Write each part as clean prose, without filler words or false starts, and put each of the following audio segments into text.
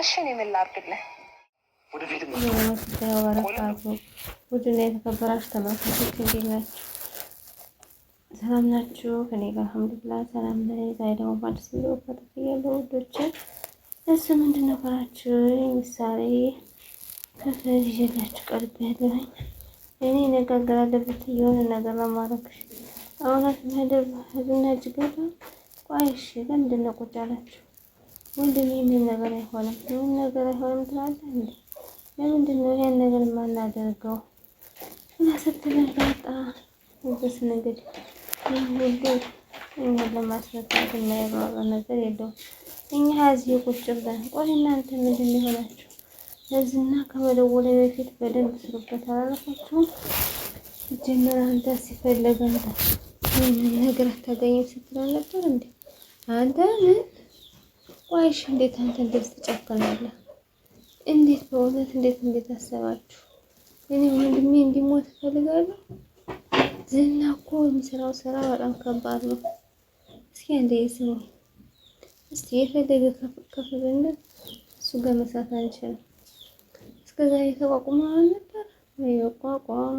እሺ እኔ ምን ላድርግልህ? ወደፊት ወበረካቱ ውድና የተከበራችሁ ተመልካቾች እንዴት ናችሁ? ሰላም ናችሁ? ከኔ ጋር አልሐምዱሊላህ ሰላም ነኝ። ዛሬ ደግሞ በአዲስ ቪዲዮ ተጠቅያለሁ ውዶቼ። እሱ ምንድን ነበራችሁ ምሳሌ ክፍል ይዤላችሁ ቀርቤያለሁኝ። እኔ ነጋገር አለበት የሆነ ነገር ለማድረግሽ አሁናት መደብ ህዝብና እጅገባ ቋይሽ ለምንድን ነው ቁጭ አላችሁ? ወንድሜ ምን ነገር አይሆንም ምን ነገር አይሆንም ትላለህ እንዴ? ለምንድን ነው ያን ነገር የማናደርገው? እና ስትነጋጣ ወደስ ነገር ሁሉ እኛን ለማስረዳት የማይሯሯጥ ነገር የለውም። እኛ እዚህ ቁጭ ብለን ቆይ እናንተ ምንድን ነው የሆናችሁ? ለዚህና ከመደወል በፊት በደንብ ስሩበት አላልኳችሁም? ጀመረ አንተ ሲፈልግ አንተ ምን ነገር አታገኝም ስትል ነበር እንዴ? አንተ ምን ቆይሽ እንዴት አንተ እንደዚህ ትጨክናለህ? እንዴት በእውነት እንዴት አሰባችሁ? እኔ ወንድሜ እንዲሞት እፈልጋለሁ። ዝና እኮ የሚሰራው ስራ በጣም ከባድ ነው። እስኪ አንዴ ስሙ። እስቲ የፈለገ ከፍ ብንል እሱ ጋር መስራት አንችልም። እስከዛ የተቋቁመን ነበር ወይ መቋቋም?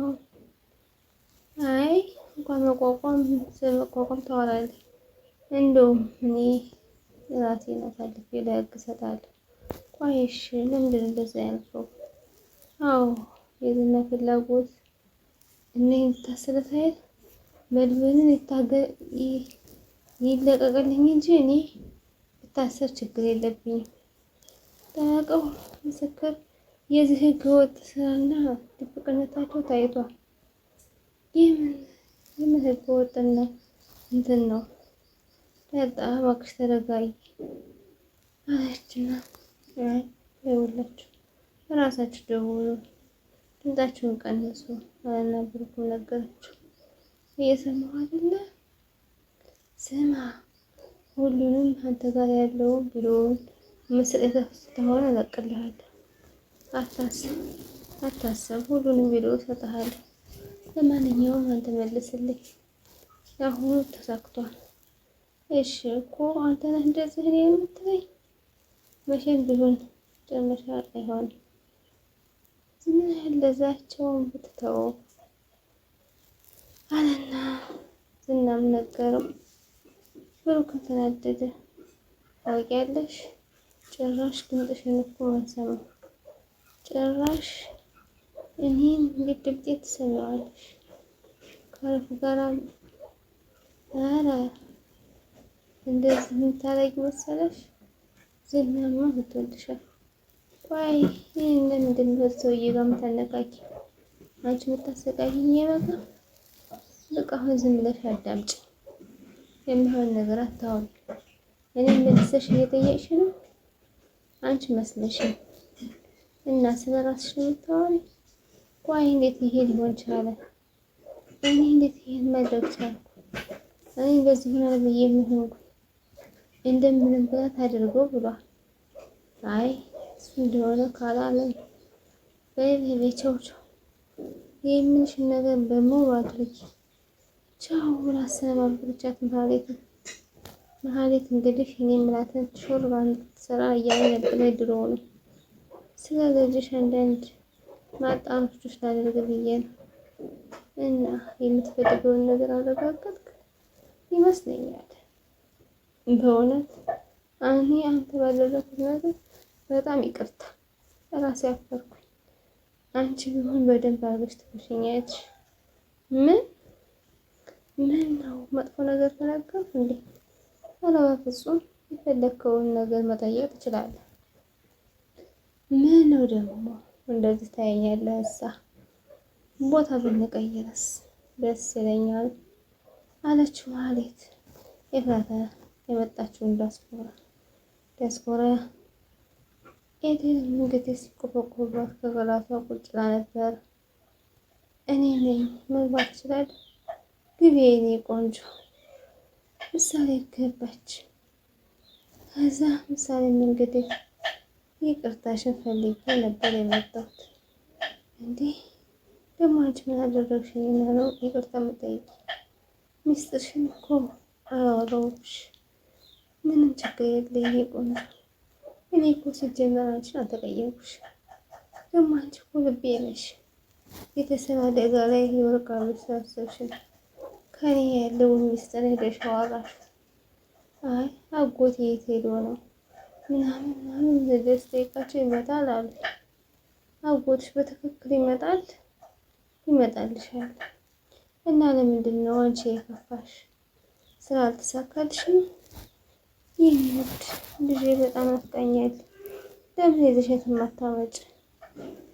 አይ እንኳን መቋቋም ስለመቋቋም ታወራለህ። እንደውም እኔ ራሴን አሳልፌ ለህግ እሰጣለሁ። ቆይሽ ለምንድን እንደዛ ያልከው? አዎ የዝና ፍላጎት እኔን ታስለታየት መልበልን ይለቀቅልኝ እንጂ እኔ ብታሰር ችግር የለብኝም። ታውቀው ምስክር የዚህ ህገ ወጥ ስራና ድብቅነታቸው ታይቷል። የምን ህገ ወጥና እንትን ነው? ዳጣ እባክሽ ተረጋጊ አለችና ይኸውላችሁ እራሳችሁ ደውሉ ድምጻችሁን ቀንሱ አለና ብሩክም ነገረችው። እየሰማሁ አይደለ? ስማ ሁሉንም አንተ ጋር ያለውን ቢሮውን መስጠት ስትሆን እለቅልሃለሁ። አታስብ ሁሉንም ቪዲዮ እሰጥሃለሁ። ለማንኛውም አንተ መልስልኝ። አሁኑ ተሳክቷል። እሺ እኮ አንተ ነህ እንደዚህ እኔ የምትለኝ? መቼም ቢሆን ጨመሻ አይሆንም። ዝም ለዛቸውን ብትተው አለና ዝናም ነገረው። ብሩክ ተናደደ። ታውቂያለሽ ጭራሽ ድምፅሽን እኮ አንሰማም። ጭራሽ እኔን ግድብጤ ትሰሚዋለሽ ከአረፉ ጋራ ኧረ እንደዚህ የምታረጊ መሰለሽ? ዝናማ ብትወልድሻል። ቆይ ይህን ለምንድን ነው ሰውዬ ጋር የምታነቃቂ? አንቺ የምታሰቃይኝ የበጋ በቃ አሁን ዝም ብለሽ አዳምጪ። የሚሆን ነገር አታውሪ። እኔ መልሰሽ እየጠየቅሽ ነው አንቺ መስለሽኝ እና ስለራስሽ ነው የምታወሪ? ቆይ እንዴት ይሄ ሊሆን ቻለ? እኔ እንዴት ይሄን ማድረግ ቻልኩ? እኔ በዚህ ሆነ ብዬ የምሆንኩ እንደምንም ብላ ታደርገው ብሏል። አይ እሱ እንደሆነ ካላለም በቤቸው የምንሽን ነገር በሙሉ አድርጊ። ቻው ብላ አሰናባበቻት። መሀሌት እንግዲህ እኔ የምላትን ሾርባ እንድትሰራ እያለ ነበር ድሮ ነው። ስለ ልጅሽ አንዳንድ ማጣራቶች ላደርግ ብዬ ነው። እና የምትፈልገውን ነገር አረጋገጥክ ይመስለኛል። በእውነት እኔ አንተ ባደረኩት ነገር በጣም ይቅርታ ራሴ አፈርኩኝ። አንቺ ቢሆን በደንብ አድርገሽ ትመሽኛለሽ። ምን ነው መጥፎ ነገር ተናገርኩ እንዴ? ኧረ በፍጹም የፈለከውን ነገር መጠየቅ ትችላለህ። ምን ነው ደግሞ እንደዚህ ታየኛለህ? እሳ ቦታ ብንቀይርስ ደስ ይለኛል አለችው ማለት ኤፍራታ የመጣችውን ዲያስፖራ ኤደን እንግዲህ ሲቆፈቆባት ከገላቷ ቁጭ ብላ ነበር። እኔ ነኝ መግባት ይችላል? ግቢ የኔ ቆንጆ። ምሳሌ ገባች። ከዛ ምሳሌ እንግዲህ ይቅርታሽን ፈልጌ ነበር የመጣሁት። እንዴ ደግሞ አንቺ ምን አደረግሽኝ ነው ይቅርታ የምጠይቂ? ሚስጥርሽን እኮ አወራሁሽ። ምንም ችግር የለኝ ቆንጆ። እኔ እኮ ሲጀመር አንቺን አልተቀየምኩሽ። ደግሞ አንቺ እኮ ልቤ ነሽ። ቤተሰብ አደጋ ላይ ይወርቃሉ ስላሰብሽ ነው ከኔ ያለውን ሚስጥር ሄደሽ አወራሽ። አይ አጎቴ የት ሄዶ ነው ምናምን ልደርስ ጠይቃቸው ይመጣል አሉ። አጎትሽ በትክክል ይመጣልሻል። እና ለምንድን ነው አንቺ የከፋሽ? ስራ አልተሳካልሽም? ይህን ውድ ልጄ በጣም ናፍቃኛል። ለምን ይዘሻት የማታመጭ?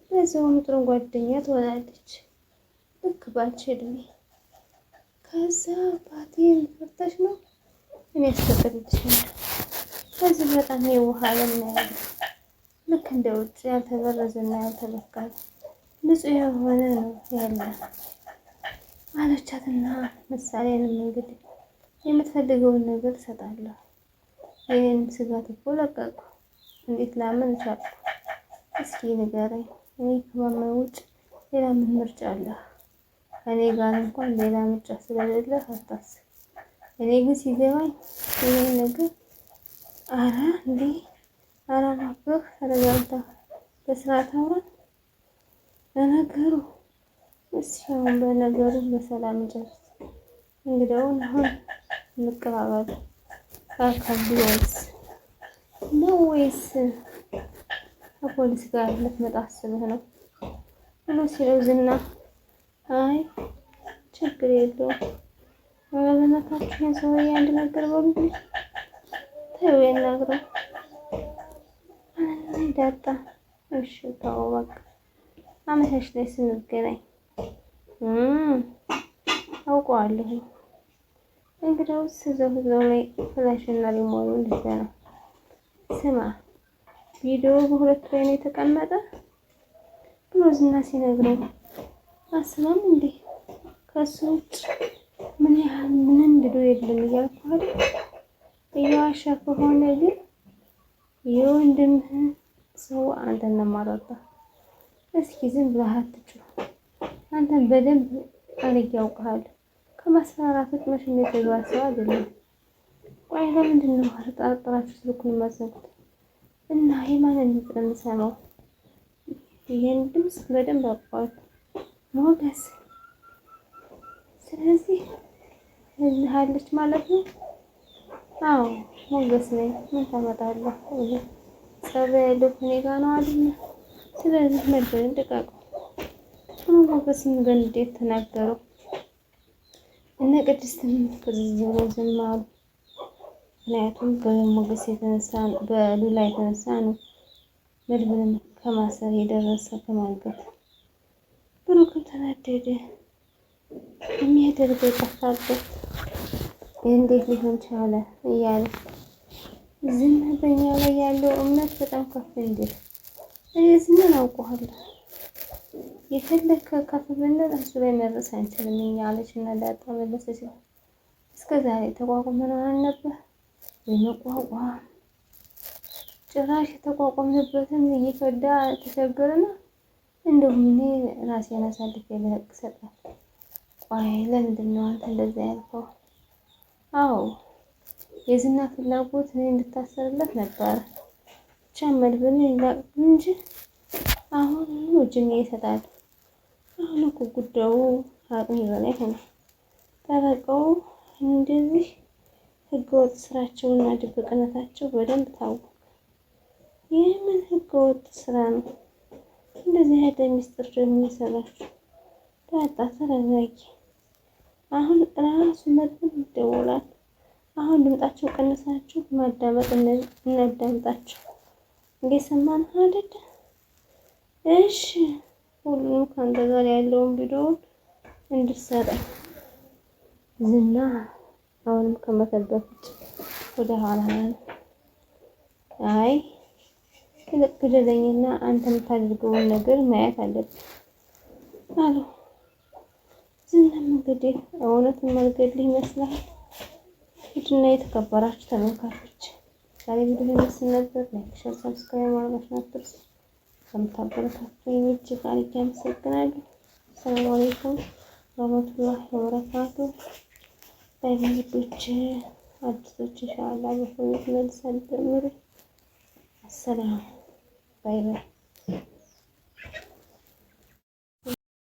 በዛውም ጥሩ ጓደኛ ትሆናለች። ልክ ባንቺ እድሜ። ከዛ አባቴን ፈርተሽ ነው? እኔ አስፈቅድልሻለሁ። ከዚህ በጣም የውሃ ለምናያለ ልክ እንደ ውጭ ያልተበረዘና ያልተበካለ ንጹህ የሆነ ነው ያለ አለቻትና ምሳሌንም እንግዲህ የምትፈልገውን ነገር እሰጣለሁ። የኔንም ስጋት እኮ ለቀቁ። እንዴት ላምን ቻልኩ? እስኪ ንገረኝ። እኔ ከማመን ውጭ ሌላ ምን ምርጫ አለ? ከኔ ጋር እንኳን ሌላ ምርጫ ስለሌለ አታስብ። እኔ ግን ሲገባኝ ይሄን ነገር አረ እባክህ ተረጋግታ በስርዓት አውራ። በነገሩ በነገሩ በሰላም እንጨርስ። እንግዲያውን አሁን እንቀባበል። ወይስ ከፖሊስ ጋር ልትመጣ አስበህ ነው ብሎ ሲለው ዝና አይ ችግር የለውም በእናታችሁ ሰውዬ አንድ ነገር በሉልኝ። ተይው ያናግረው ዳጣ። እሺ ተው በቃ አመሻሽ ላይ ስንገናኝ አውቀዋለሁ። እንግዲያውስ እዛው ላይ ፍላሽና ሪሞት እንደዛ ነው። ስማ ቪዲዮ በሁለት ላይ ነው የተቀመጠ ብሎ ዝና ሲነግረው አስማም እንዴ ከሱ ውጭ ምንም ቪዲዮ የለም እያልኩ አይደል? እየዋሻ ከሆነ ግን የወንድምህን ሰው አንተን ነው የማወጣው። እስኪ ዝም ብለህ አትጩህ። አንተን በደንብ አድርጌ አውቅሃለሁ። ከማስፈራራት መቼም የተግባር ሰው አይደለም። ቆይ ለምንድን ነው አጠራጥራችሁ ስልኩን የማዘጉት? እና የማንን ድምፅ ነው የምሰማው? ይሄን ድምፅ በደንብ አውቀዋለሁ። ሞገስ። ስለዚህ እዚህ አለች ማለት ነው? አዎ ሞገስ ነኝ። ምን ታመጣለህ? ጸባይ ያለው ከኔ ጋር ነው አይደል? ስለዚህ መድበን ደቃቁ። ሞገስን በንዴት ተናገረው። እነ ቅድስትም ከዚህ ዝም አሉ። ምክንያቱም በሞገስ የተነሳ በሉላ የተነሳ ነው መድብልን ከማሰር የደረሰ ከማገት። ብሩክም ተናደደ። የሚያደርገው ጠፋበት። እንዴት ሊሆን ቻለ እያለ ዝም በኛ ላይ ያለው እምነት በጣም ከፍ እንዲል እኔ ዝምን አውቀዋለሁ። የፈለከ ከፍ ብንል እሱ ላይ መድረስ አንችልም እኛ አለች እና ዳጣ መለሰች። እስከ ዛሬ ተቋቁመን ነበር የመቋቋም ጭራሽ የተቋቋምንበትን እየፈዳ ተቸገረና እንደውም እኔ ራሴን አሳልፌ ለህግ ሰጣል። ቆይ ለምንድን ነው አንተ እንደዛ ያልከው? አዎ የዝና ፍላጎት እኔ እንድታሰርለት ነበር። ብቻ መድብን ይላቅ እንጂ አሁን እጅን ይሰጣል። አሁን እኮ ጉዳዩ አቅም በላይ ሆነ። ጠበቃው እንደዚህ ህገወጥ ስራቸውና ድብቅነታቸው በደንብ ታወቀ። የምን ህገወጥ ስራ ነው? እንደዚህ አይነት ሚስጥር ደግሞ ይሰራችሁ። ዳጣ ተረጋጊ። አሁን ራሱ መድብን ይደውላል። አሁን ድምጣቸው ቀንሳችሁ ማዳመጥ እናዳምጣቸው። እየሰማን አይደል? እሺ ሁሉም ካንተ ጋር ያለውን ቪዲዮውን እንድትሰጠኝ ዝና አሁንም ከመተበት ወደ ኋላ አይ ትልቅ ግደለኝና አንተ የምታደርገውን ነገር ማየት አለብኝ አለው። ዝናም እንግዲህ እውነቱን መልገድልህ ይመስላል። ውድና የተከበራችሁ ተመልካቾች ዛሬ ቪዲዮ ይመስል ነበር። ላይክ፣ ሼር፣ ሰብስክራይብ ማድረጋችሁን አትርሱ። ከምታበረታቱኝ እጅግ አድርጌ አመሰግናለሁ። ሰላም አለይኩም ወራህመቱላሂ ወበረካቱ። በቪዲዮች አዲሶች ኢንሻአላህ በፎቶ መልስ አልጀምር ሰላም ባይ ባይ።